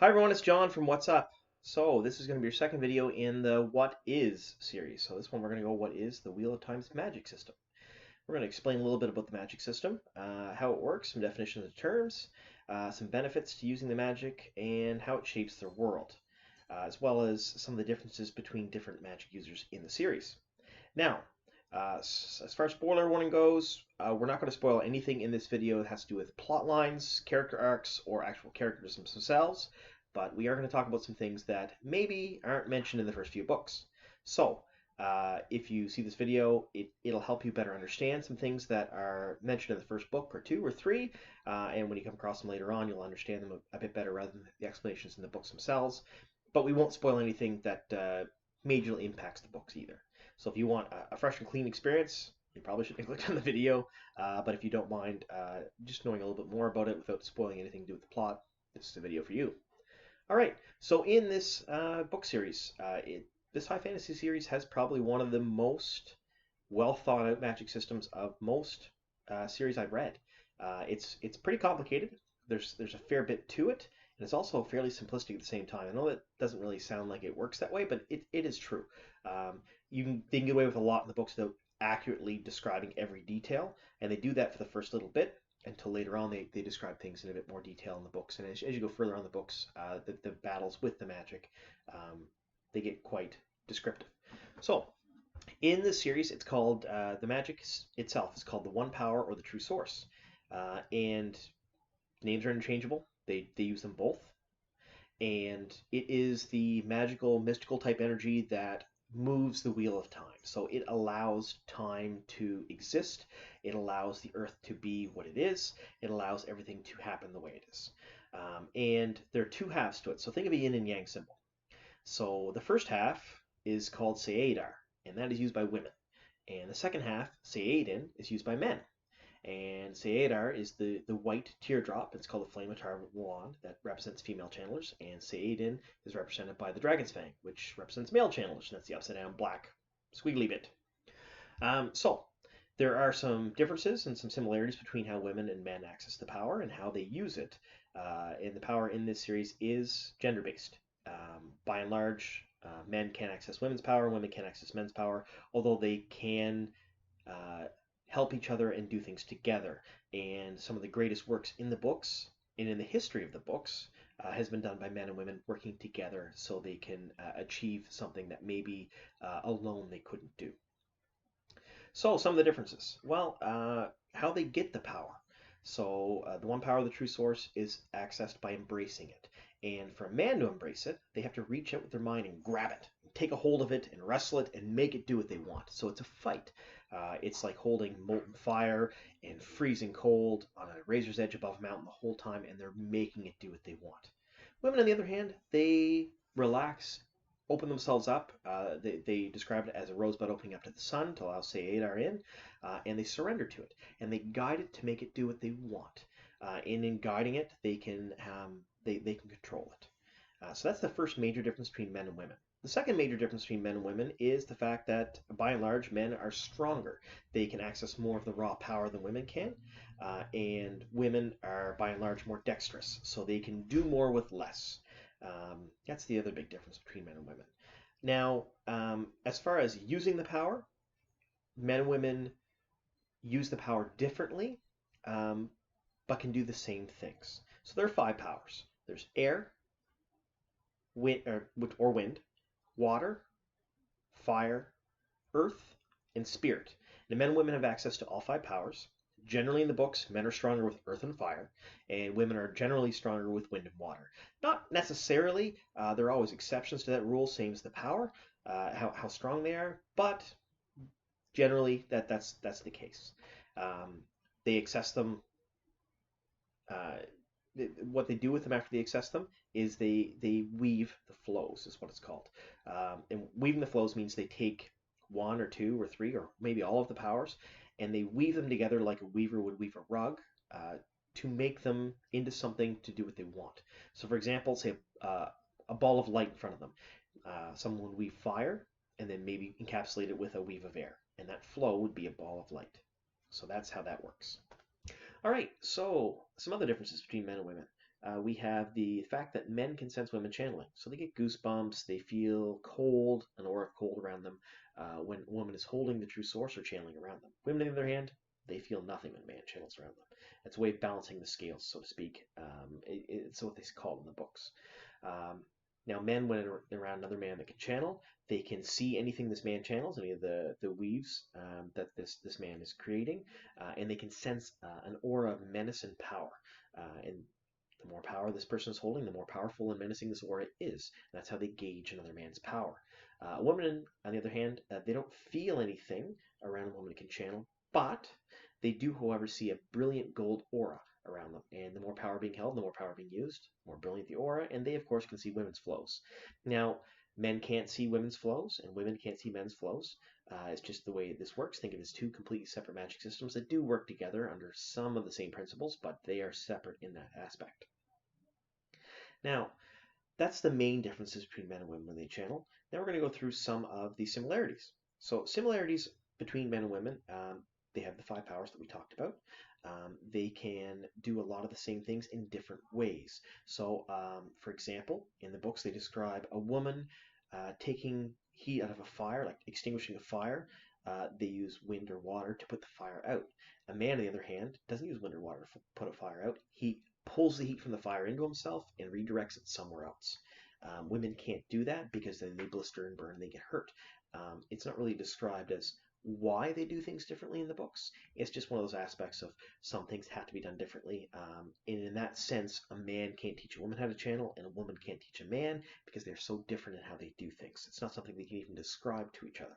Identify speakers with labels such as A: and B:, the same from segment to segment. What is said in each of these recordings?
A: Hi everyone, it's John from What's Up. So this is going to be your second video in the What Is series. So this one we're going to go what is the Wheel of Time's magic system. We're going to explain a little bit about the magic system, how it works, some definitions of terms, some benefits to using the magic, and how it shapes their world, as well as some of the differences between different magic users in the series. Now, as far as spoiler warning goes, we're not going to spoil anything in this video that has to do with plot lines, character arcs, or actual characters themselves, but we are going to talk about some things that maybe aren't mentioned in the first few books. So, if you see this video, it'll help you better understand some things that are mentioned in the first book or two or three, and when you come across them later on, you'll understand them a bit better rather than the explanations in the books themselves. But we won't spoil anything that majorly impacts the books either. So if you want a fresh and clean experience, you probably shouldn't have clicked on the video. But if you don't mind just knowing a little bit more about it without spoiling anything to do with the plot, this is the video for you. All right, so in this book series, this high fantasy series has probably one of the most well thought out magic systems of most series I've read. It's pretty complicated. There's a fair bit to it, and it's also fairly simplistic at the same time. I know that doesn't really sound like it works that way, but it is true. They can get away with a lot in the books without accurately describing every detail, and they do that for the first little bit until later on they describe things in a bit more detail in the books. And as you go further on the books, the battles with the magic, they get quite descriptive. So in this series, it's called the magic itself is called the One Power or the True Source, and names are interchangeable. They use them both, and it is the magical, mystical type energy that moves the wheel of time. So it allows time to exist. It allows the earth to be what it is. It allows everything to happen the way it is. And there are two halves to it. So think of a yin and yang symbol. So the first half is called Seidar, and that is used by women. And the second half, Seidin, is used by men. And Seidar is the white teardrop. It's called the Flame of wand that represents female channelers. And Seidin is represented by the Dragon's Fang, which represents male channelers. And that's the upside down black squiggly bit. So there are some differences and some similarities between how women and men access the power and how they use it. And the power in this series is gender-based. By and large, men can access women's power, women can access men's power, although they can help each other and do things together. And some of the greatest works in the books and in the history of the books has been done by men and women working together so they can achieve something that maybe alone they couldn't do. So some of the differences. Well, how they get the power. So the one power of the true source is accessed by embracing it. And for a man to embrace it, they have to reach out with their mind and grab it, and take a hold of it and wrestle it and make it do what they want. So it's a fight. It's like holding molten fire and freezing cold on a razor's edge above a mountain the whole time, and they're making it do what they want. Women, on the other hand, they relax, open themselves up. They describe it as a rosebud opening up to the sun to allow Seidar in, and they surrender to it, and they guide it to make it do what they want. And in guiding it, they can control it. So that's the first major difference between men and women. The second major difference between men and women is the fact that, by and large, men are stronger. They can access more of the raw power than women can, and women are, by and large, more dexterous, so they can do more with less. That's the other big difference between men and women. Now, as far as using the power, men and women use the power differently, but can do the same things. So there are 5 powers. There's air, wind, water, fire, earth, and spirit. Now, men and women have access to all 5 powers. Generally in the books, men are stronger with earth and fire, and women are generally stronger with wind and water. Not necessarily. There are always exceptions to that rule, same as the power, how strong they are, but generally that's the case. They access them. What they do with them after they access them is they weave the flows, is what it's called. And weaving the flows means they take 1 or 2 or 3 or maybe all of the powers, and they weave them together like a weaver would weave a rug to make them into something to do what they want. So for example, say a ball of light in front of them. Someone would weave fire and then maybe encapsulate it with a weave of air, and that flow would be a ball of light. So that's how that works. All right, so some other differences between men and women. we have the fact that men can sense women channeling. So they get goosebumps, they feel cold, an aura of cold around them when a woman is holding the true source or channeling around them. Women, on the other hand, they feel nothing when a man channels around them. It's a way of balancing the scales, so to speak. It's what they call it in the books. Um, Now, men, when they're around another man that can channel, they can see anything this man channels, any of the weaves that this man is creating, and they can sense an aura of menace and power. And the more power this person is holding, the more powerful and menacing this aura is. That's how they gauge another man's power. A woman, on the other hand, they don't feel anything around a woman that can channel, but they do, however, see a brilliant gold aura around them. And the more power being held, the more power being used, the more brilliant the aura, and they, of course, can see women's flows. Now, men can't see women's flows, and women can't see men's flows. It's just the way this works. Think of it as two completely separate magic systems that do work together under some of the same principles, but they are separate in that aspect. Now, that's the main differences between men and women when they channel. Now we're going to go through some of the similarities. So similarities between men and women, they have the 5 powers that we talked about. They can do a lot of the same things in different ways. So, for example, in the books they describe a woman taking heat out of a fire, like extinguishing a fire. They use wind or water to put the fire out. A man, on the other hand, doesn't use wind or water to put a fire out. He pulls the heat from the fire into himself and redirects it somewhere else. Women can't do that because then they blister and burn and they get hurt. It's not really described as why they do things differently in the books. It's just one of those aspects of some things have to be done differently. And in that sense, a man can't teach a woman how to channel, and a woman can't teach a man because they're so different in how they do things. It's not something they can even describe to each other.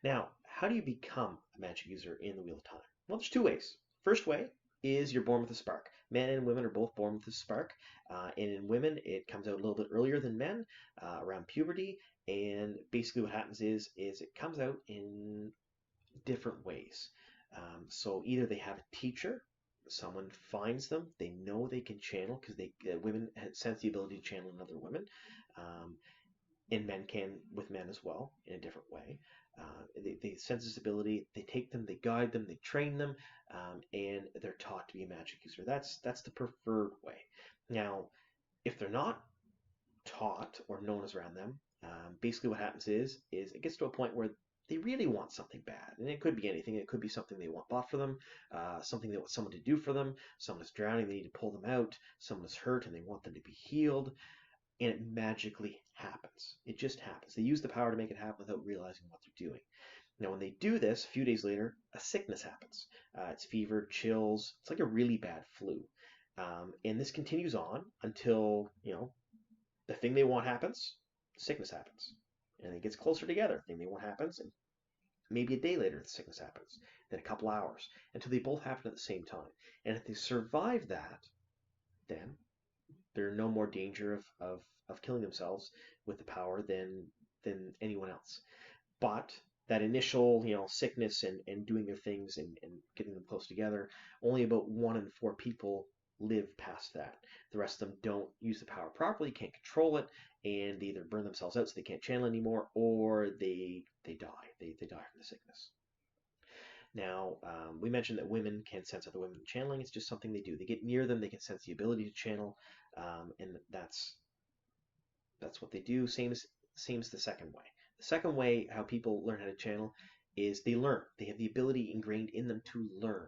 A: Now, how do you become a magic user in the Wheel of Time? Well, there's 2 ways. First way is you're born with a spark. Men and women are both born with a spark, and in women it comes out a little bit earlier than men, around puberty. And basically, what happens is it comes out in different ways. So either they have a teacher, someone finds them, they know they can channel because women sense the ability to channel in other women. And men can with men as well in a different way. They sense this ability, they take them, they guide them, they train them, and they're taught to be a magic user. That's the preferred way. Now, if they're not taught or known as around them, basically what happens is it gets to a point where they really want something bad, and it could be anything. It could be something they want bought for them, something they want someone to do for them. Someone is drowning, they need to pull them out. Someone is hurt, and they want them to be healed. And it magically happens. It just happens. They use the power to make it happen without realizing what they're doing. Now, when they do this, a few days later, a sickness happens. It's fever, chills. It's like a really bad flu. And this continues on until, the thing they want happens, sickness happens. And it gets closer together. The thing they want happens, and maybe a day later, the sickness happens. Then a couple hours, until they both happen at the same time. And if they survive that, then they're in no more danger of killing themselves with the power than anyone else. But that initial, sickness and doing their things and getting them close together, only about 1 in 4 people live past that. The rest of them don't use the power properly, can't control it, and they either burn themselves out so they can't channel anymore, or they die. They die from the sickness. Now, we mentioned that women can sense other women channeling. It's just something they do. They get near them, they can sense the ability to channel, and that's what they do. Same as the second way. The second way, how people learn how to channel, is they learn. They have the ability ingrained in them to learn.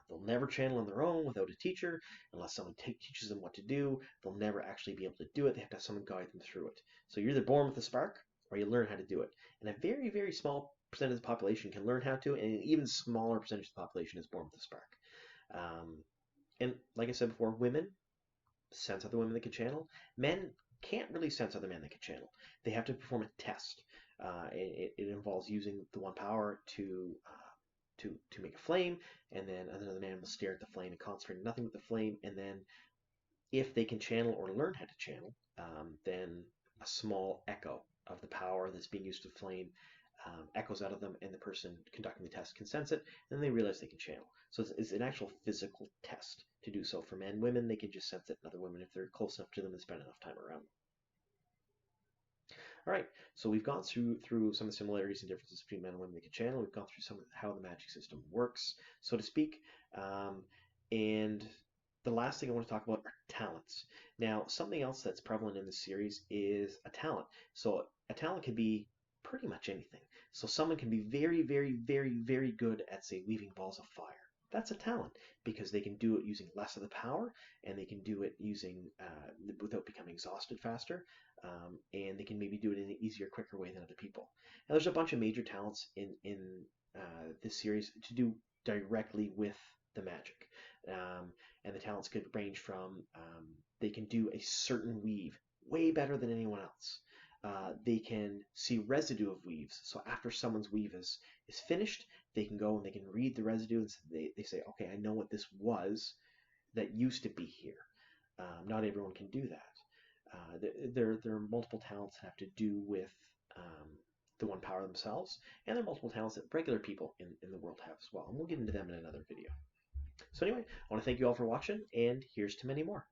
A: They'll never channel on their own without a teacher, unless someone teaches them what to do. They'll never actually be able to do it. They have to have someone guide them through it. So you're either born with a spark, or you learn how to do it. And a very, very small percentage of the population can learn how to, and an even smaller percentage of the population is born with a spark. And like I said before, women sense other women that can channel. Men can't really sense other men that can channel. They have to perform a test. It involves using the 1 power to make a flame, and then another man will stare at the flame and concentrate on nothing but the flame. And then, if they can channel or learn how to channel, then a small echo of the power that's being used to flame echoes out of them, and the person conducting the test can sense it, and they realize they can channel. So it's an actual physical test to do so. For men, women, they can just sense it in other women if they're close enough to them and spend enough time around them. All right, so we've gone through some of the similarities and differences between men and women that can channel. We've gone through some of how the magic system works, so to speak, and the last thing I want to talk about are talents. Now, something else that's prevalent in this series is a talent. So a talent can be pretty much anything. So someone can be very, very, very, very good at, say, weaving balls of fire. That's a talent because they can do it using less of the power, and they can do it using without becoming exhausted faster, and they can maybe do it in an easier, quicker way than other people. Now, there's a bunch of major talents in this series to do directly with the magic. Um, and the talents could range from they can do a certain weave way better than anyone else. They can see residue of weaves. So after someone's weave is finished, they can go and they can read the residue and they say, okay, I know what this was that used to be here. Not everyone can do that. There are multiple talents that have to do with um, the one power themselves, and there are multiple talents that regular people in the world have as well. And we'll get into them in another video. So anyway, I want to thank you all for watching, and here's to many more.